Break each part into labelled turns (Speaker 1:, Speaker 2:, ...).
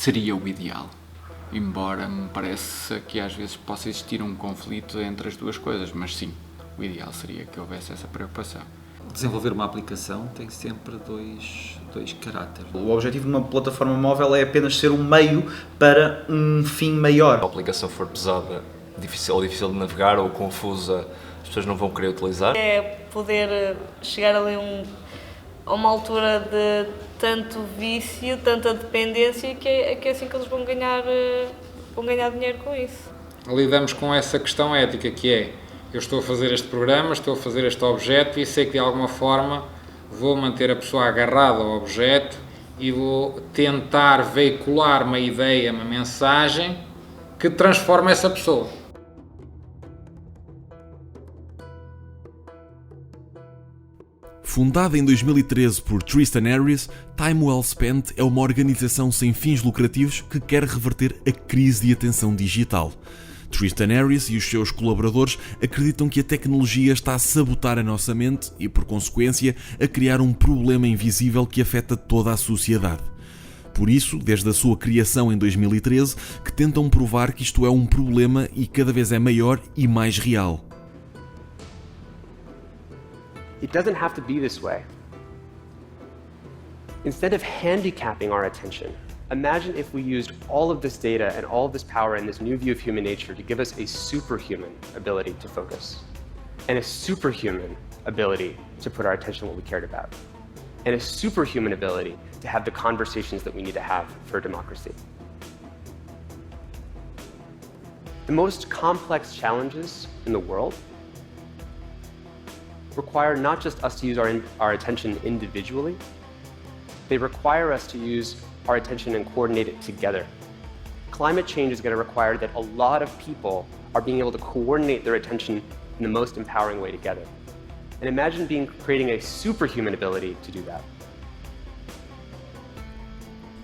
Speaker 1: seria o ideal. Embora me pareça que às vezes possa existir um conflito entre as duas coisas, mas sim, o ideal seria que houvesse essa preocupação.
Speaker 2: Desenvolver uma aplicação tem sempre dois caráteres.
Speaker 3: O objetivo de uma plataforma móvel é apenas ser um meio para um fim maior.
Speaker 4: Se a aplicação for pesada, difícil de navegar ou confusa, as pessoas não vão querer utilizar.
Speaker 5: É poder chegar ali a uma altura de tanto vício, tanta dependência, que é assim que eles vão ganhar dinheiro com isso.
Speaker 6: Lidamos com essa questão ética, que é: eu estou a fazer este programa, estou a fazer este objeto e sei que de alguma forma vou manter a pessoa agarrada ao objeto e vou tentar veicular uma ideia, uma mensagem que transforma essa pessoa.
Speaker 7: Fundada em 2013 por Tristan Harris, Time Well Spent é uma organização sem fins lucrativos que quer reverter a crise de atenção digital. Tristan Harris e os seus colaboradores acreditam que a tecnologia está a sabotar a nossa mente e, por consequência, a criar um problema invisível que afeta toda a sociedade. Por isso, desde a sua criação em 2013, que tentam provar que isto é um problema e cada vez é maior e mais real.
Speaker 8: It doesn't have to be this way. Instead of handicapping our attention, imagine if we used all of this data and all of this power and this new view of human nature to give us a superhuman ability to focus, and a superhuman ability to put our attention on what we cared about, and a superhuman ability to have the conversations that we need to have for democracy. The most complex challenges in the world require not just us to use our attention individually, they require us to use our attention and coordinate it together. Climate change is going to require that a lot of people are being able to coordinate their attention in the most empowering way together. And imagine creating a superhuman ability to do that.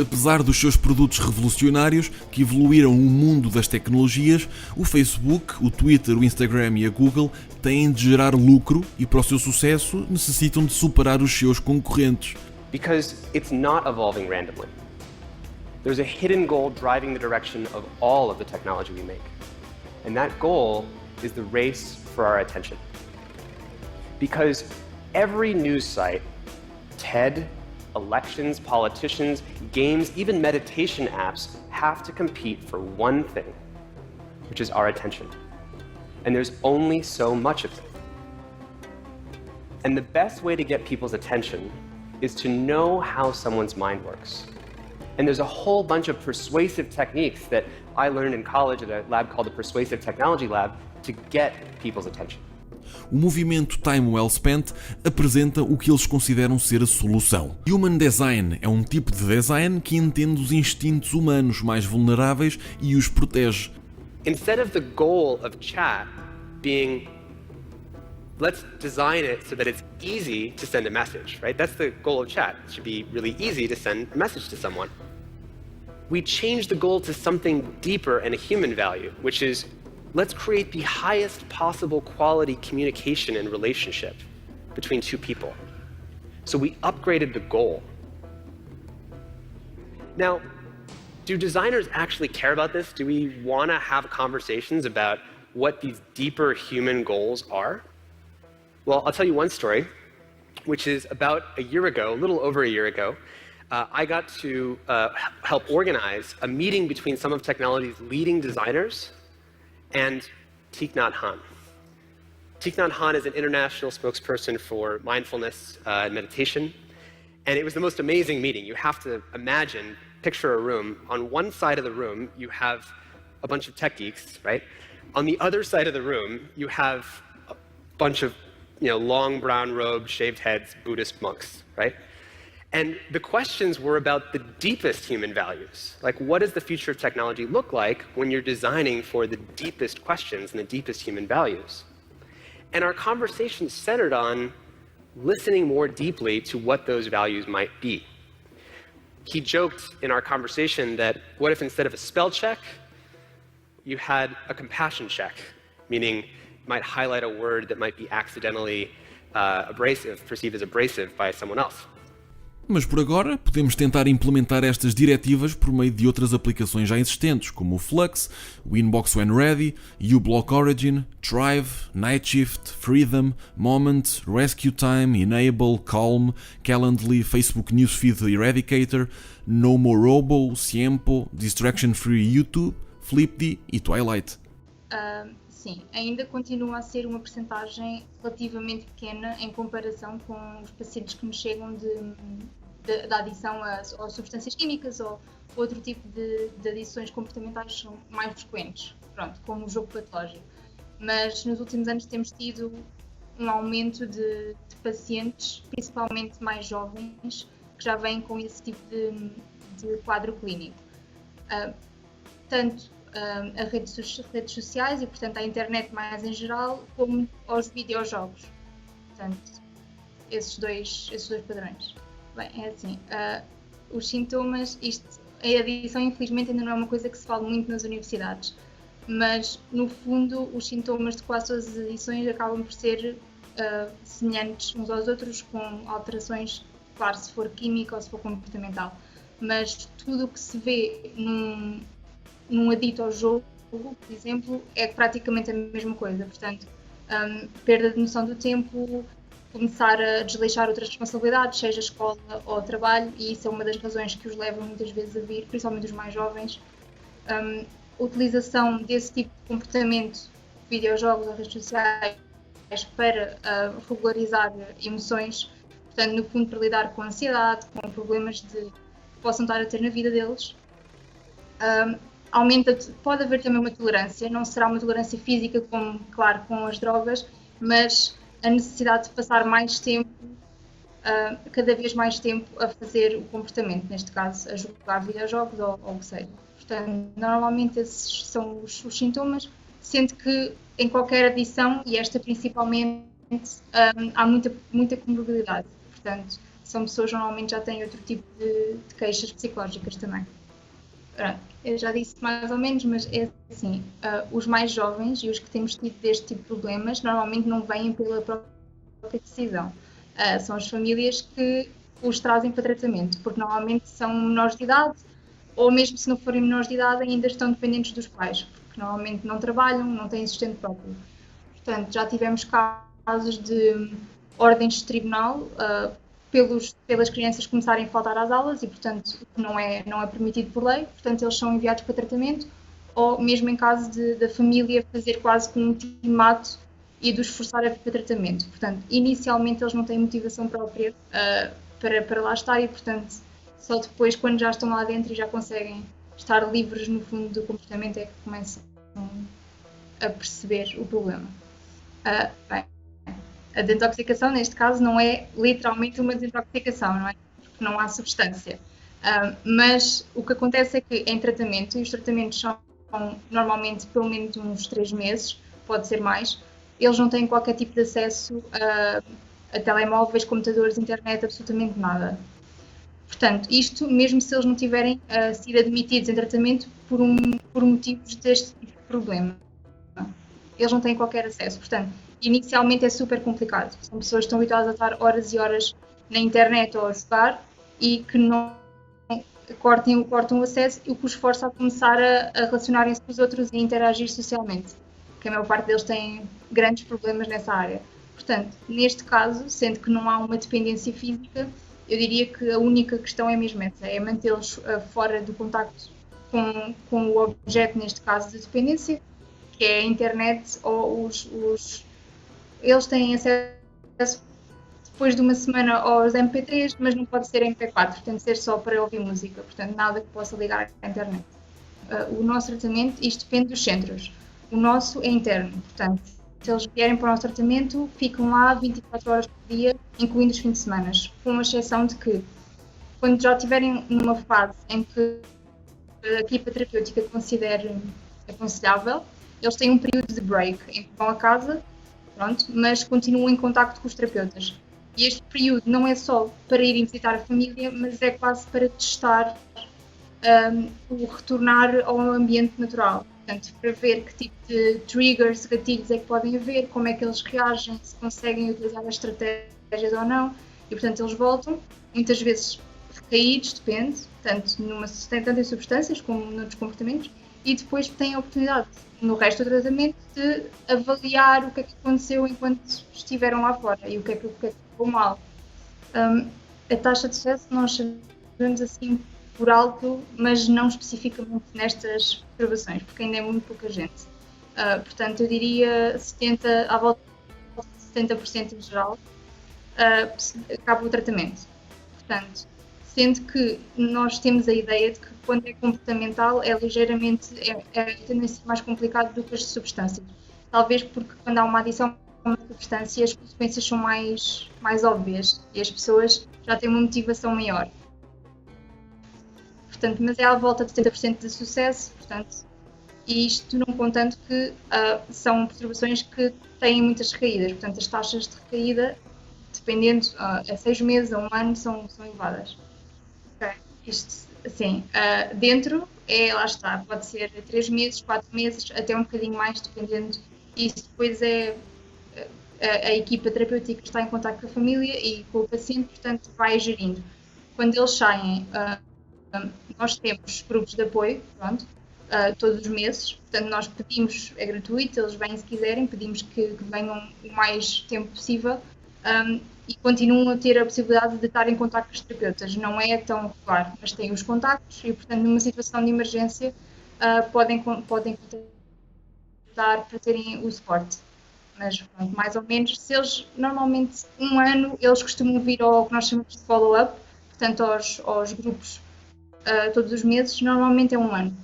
Speaker 7: Apesar dos seus produtos revolucionários que evoluíram o mundo das tecnologias, o Facebook, o Twitter, o Instagram e a Google têm de gerar lucro e, para o seu sucesso, necessitam de superar os seus concorrentes.
Speaker 8: Because it's not evolving randomly. There's a hidden goal driving the direction of all of the technology we make. And that goal is the race for our attention. Because every news site, TED, elections, politicians, games, even meditation apps have to compete for one thing, which is our attention. And there's only so much of it. And the best way to get people's attention is to know how someone's mind works. And there's a whole bunch of persuasive techniques that I learned in college at a lab called the Persuasive Technology Lab to get people's attention.
Speaker 7: O movimento Time Well Spent apresenta o que eles consideram ser a solução. Human Design é um tipo de design que entende os instintos humanos mais vulneráveis e os protege.
Speaker 8: Instead of the goal of chat being, let's design it so that it's easy to send a message, right? That's the goal of chat. It should be really easy to send a message to someone. We changed the goal to something deeper and a human value, which is let's create the highest possible quality communication and relationship between two people. So we upgraded the goal. Now, do designers actually care about this? Do we want to have conversations about what these deeper human goals are? Well, I'll tell you one story, which is about a year ago, a little over a year ago, I got to help organize a meeting between some of technology's leading designers and Thich Nhat Hanh. Thich Nhat Hanh is an international spokesperson for mindfulness and meditation, and it was the most amazing meeting. You have to imagine, picture a room. On one side of the room, you have a bunch of tech geeks, right? On the other side of the room, you have a bunch of long brown robed, shaved heads, Buddhist monks, right? And the questions were about the deepest human values. Like, what does the future of technology look like when you're designing for the deepest questions and the deepest human values? And our conversation centered on listening more deeply to what those values might be. He joked in our conversation that what if instead of a spell check, you had a compassion check, meaning you might highlight a word that might be accidentally abrasive, perceived as abrasive by someone else.
Speaker 7: Mas por agora, podemos tentar implementar estas diretivas por meio de outras aplicações já existentes, como o Flux, o Inbox When Ready, uBlock Origin, Thrive, Night Shift, Freedom, Moment, Rescue Time, Enable, Calm, Calendly, Facebook Newsfeed Eradicator, No More Robo, Siempo, Distraction Free YouTube, Flipd e Twilight.
Speaker 9: Sim, ainda continua a ser uma percentagem relativamente pequena em comparação com os pacientes que nos chegam da adição a substâncias químicas ou outro tipo de adições comportamentais são mais frequentes, pronto, como o jogo patológico. Mas nos últimos anos temos tido um aumento de pacientes, principalmente mais jovens, que já vêm com esse tipo de quadro clínico. Tanto as redes sociais e, portanto, a internet mais em geral, como aos videojogos. Portanto, esses dois padrões. Bem, é assim, os sintomas, a adição infelizmente ainda não é uma coisa que se fala muito nas universidades, mas no fundo os sintomas de quase todas as adições acabam por ser semelhantes uns aos outros, com alterações, claro, se for química ou se for comportamental, mas tudo o que se vê num adito ao jogo, por exemplo, é praticamente a mesma coisa. Portanto, perda de noção do tempo, começar a desleixar outras responsabilidades, seja escola ou trabalho, e isso é uma das razões que os levam muitas vezes a vir, principalmente os mais jovens. Utilização desse tipo de comportamento, videojogos ou redes sociais, para regularizar emoções, portanto, no fundo, para lidar com a ansiedade, com problemas que possam estar a ter na vida deles. Pode haver também uma tolerância, não será uma tolerância física como, claro, com as drogas, mas a necessidade de passar mais tempo, cada vez mais tempo, a fazer o comportamento, neste caso a jogar videojogos ou o que seja. Portanto, normalmente esses são os sintomas, sendo que em qualquer adição, e esta principalmente, há muita comorbilidade. Portanto, são pessoas que normalmente já têm outro tipo de queixas psicológicas também. Eu já disse mais ou menos, mas é assim, os mais jovens e os que temos tido deste tipo de problemas normalmente não vêm pela própria decisão. São as famílias que os trazem para tratamento, porque normalmente são menores de idade, ou mesmo se não forem menores de idade ainda estão dependentes dos pais, porque normalmente não trabalham, não têm sustento próprio. Portanto, já tivemos casos de ordens de tribunal, pelas crianças começarem a faltar às aulas e, portanto, não é permitido por lei, portanto, eles são enviados para tratamento, ou mesmo em caso da família fazer quase como um ultimato e de os forçar a vir para tratamento. Portanto, inicialmente eles não têm motivação própria para lá estar e, portanto, só depois, quando já estão lá dentro e já conseguem estar livres, no fundo, do comportamento, é que começam a perceber o problema. Bem, a desintoxicação, neste caso, não é literalmente uma desintoxicação, não é? Porque não há substância. Mas o que acontece é que em tratamento, e os tratamentos são normalmente pelo menos uns 3 meses, pode ser mais, eles não têm qualquer tipo de acesso a telemóveis, computadores, internet, absolutamente nada. Portanto, isto mesmo se eles não tiverem sido admitidos em tratamento por motivos deste tipo de problema. Eles não têm qualquer acesso. Portanto, inicialmente é super complicado. São pessoas que estão habituadas a estar horas e horas na internet ou a jogar e que não cortam o acesso, e o que os força a começar a relacionarem-se com os outros e a interagir socialmente, que a maior parte deles têm grandes problemas nessa área. Portanto, neste caso, sendo que não há uma dependência física, eu diria que a única questão é mesmo essa, é mantê-los fora do contacto com o objeto, neste caso de dependência, que é a internet ou eles têm acesso depois de uma semana aos MP3, mas não pode ser MP4, tem de ser só para ouvir música, portanto nada que possa ligar à internet. O nosso tratamento, isto depende dos centros, o nosso é interno, portanto, se eles vierem para o nosso tratamento, ficam lá 24 horas por dia, incluindo os fins de semana, com uma exceção de que, quando já estiverem numa fase em que a equipa terapêutica considere aconselhável, eles têm um período de break em que vão a casa, pronto, mas continuam em contacto com os terapeutas. E este período não é só para irem visitar a família, mas é quase para testar o retornar ao ambiente natural. Portanto, para ver que tipo de triggers, gatilhos é que podem haver, como é que eles reagem, se conseguem utilizar as estratégias ou não. E, portanto, eles voltam, muitas vezes recaídos, depende, tanto em substâncias como noutros comportamentos, e depois têm a oportunidade, no resto do tratamento, de avaliar o que é que aconteceu enquanto estiveram lá fora e o que é que ficou mal. A taxa de sucesso nós sabemos assim por alto, mas não especificamente nestas observações, porque ainda é muito pouca gente. Portanto, eu diria à volta de 70% em geral, acaba o tratamento. Portanto, sendo que nós temos a ideia de que quando é comportamental é ligeiramente, é tendência mais complicado do que as substâncias. Talvez porque quando há uma adição a uma substância as consequências são mais óbvias e as pessoas já têm uma motivação maior. Portanto, mas é à volta de 70% de sucesso, portanto, e isto não contando que são perturbações que têm muitas recaídas, portanto as taxas de recaída, dependendo a 6 meses, a 1 ano, são elevadas. Okay. Isto, assim, dentro, lá está, pode ser 3 meses, 4 meses, até um bocadinho mais, dependendo. Isso depois a equipa terapêutica está em contato com a família e com o paciente, portanto vai gerindo. Quando eles saem, nós temos grupos de apoio, pronto, todos os meses, portanto nós pedimos, é gratuito, eles vêm se quiserem, pedimos que venham o mais tempo possível. E continuam a ter a possibilidade de estar em contato com os terapeutas. Não é tão regular, mas têm os contactos e, portanto, numa situação de emergência, podem contactar para terem o suporte. Mas, pronto, mais ou menos, se eles, normalmente, 1 ano, eles costumam vir ao que nós chamamos de follow-up, portanto, aos grupos todos os meses, normalmente é 1 ano.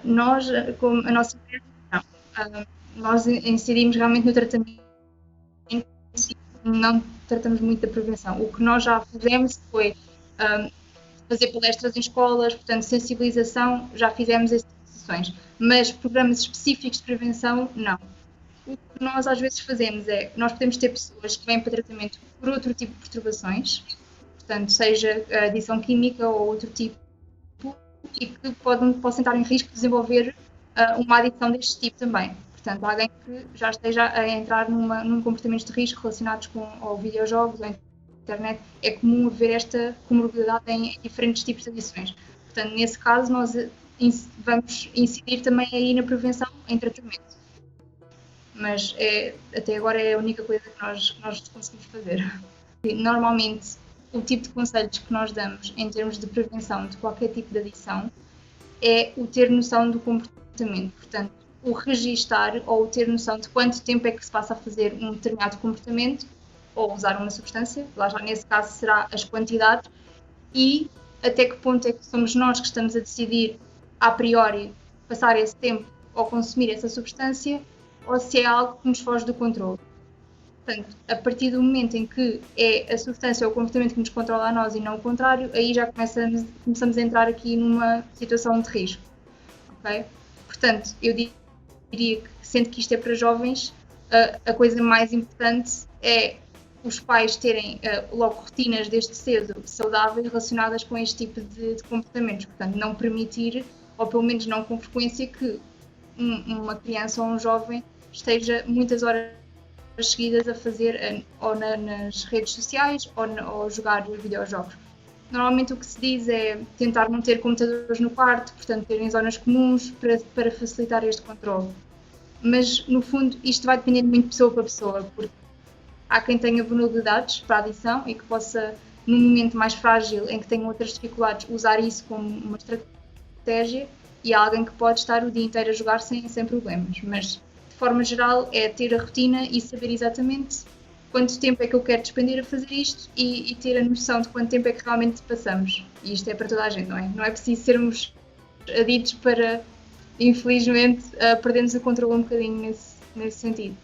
Speaker 9: Nós, como a nossa empresa, não. Nós inserimos realmente no tratamento, não tratamos muito da prevenção. O que nós já fizemos foi fazer palestras em escolas, portanto, sensibilização, já fizemos essas sessões, mas programas específicos de prevenção, não. O que nós às vezes fazemos nós podemos ter pessoas que vêm para tratamento por outro tipo de perturbações, portanto, seja adição química ou outro tipo, e que possam estar em risco de desenvolver uma adição deste tipo também. Portanto, alguém que já esteja a entrar num comportamento de risco relacionados com ou videojogos ou internet, é comum haver esta comorbilidade em diferentes tipos de adições. Portanto, nesse caso, nós vamos incidir também aí na prevenção em tratamento. Mas até agora é a única coisa que nós conseguimos fazer. Normalmente, o tipo de conselhos que nós damos em termos de prevenção de qualquer tipo de adição é o ter noção do comportamento. Portanto, o registar ou ter noção de quanto tempo é que se passa a fazer um determinado comportamento ou usar uma substância, lá já nesse caso será as quantidades, e até que ponto é que somos nós que estamos a decidir a priori passar esse tempo ou consumir essa substância, ou se é algo que nos foge do controle. Portanto, a partir do momento em que é a substância ou o comportamento que nos controla a nós e não o contrário, aí já começamos a entrar aqui numa situação de risco. Okay? Portanto, eu diria que, sendo que isto é para jovens, a coisa mais importante é os pais terem logo rotinas desde cedo saudáveis relacionadas com este tipo de comportamentos. Portanto, não permitir, ou pelo menos não com frequência, que uma criança ou um jovem esteja muitas horas seguidas a fazer ou nas redes sociais ou jogar videojogos. Normalmente o que se diz é tentar não ter computadores no quarto, portanto terem zonas comuns para facilitar este controle. Mas no fundo isto vai depender muito de pessoa para pessoa, porque há quem tenha vulnerabilidades para a adição e que possa, num momento mais frágil em que tenha outras dificuldades, usar isso como uma estratégia, e há alguém que pode estar o dia inteiro a jogar sem problemas. Mas de forma geral é ter a rotina e saber exatamente quanto tempo é que eu quero despender a fazer isto e ter a noção de quanto tempo é que realmente passamos. E isto é para toda a gente, não é? Não é preciso sermos aditos para, infelizmente, perdermos o controle um bocadinho nesse sentido.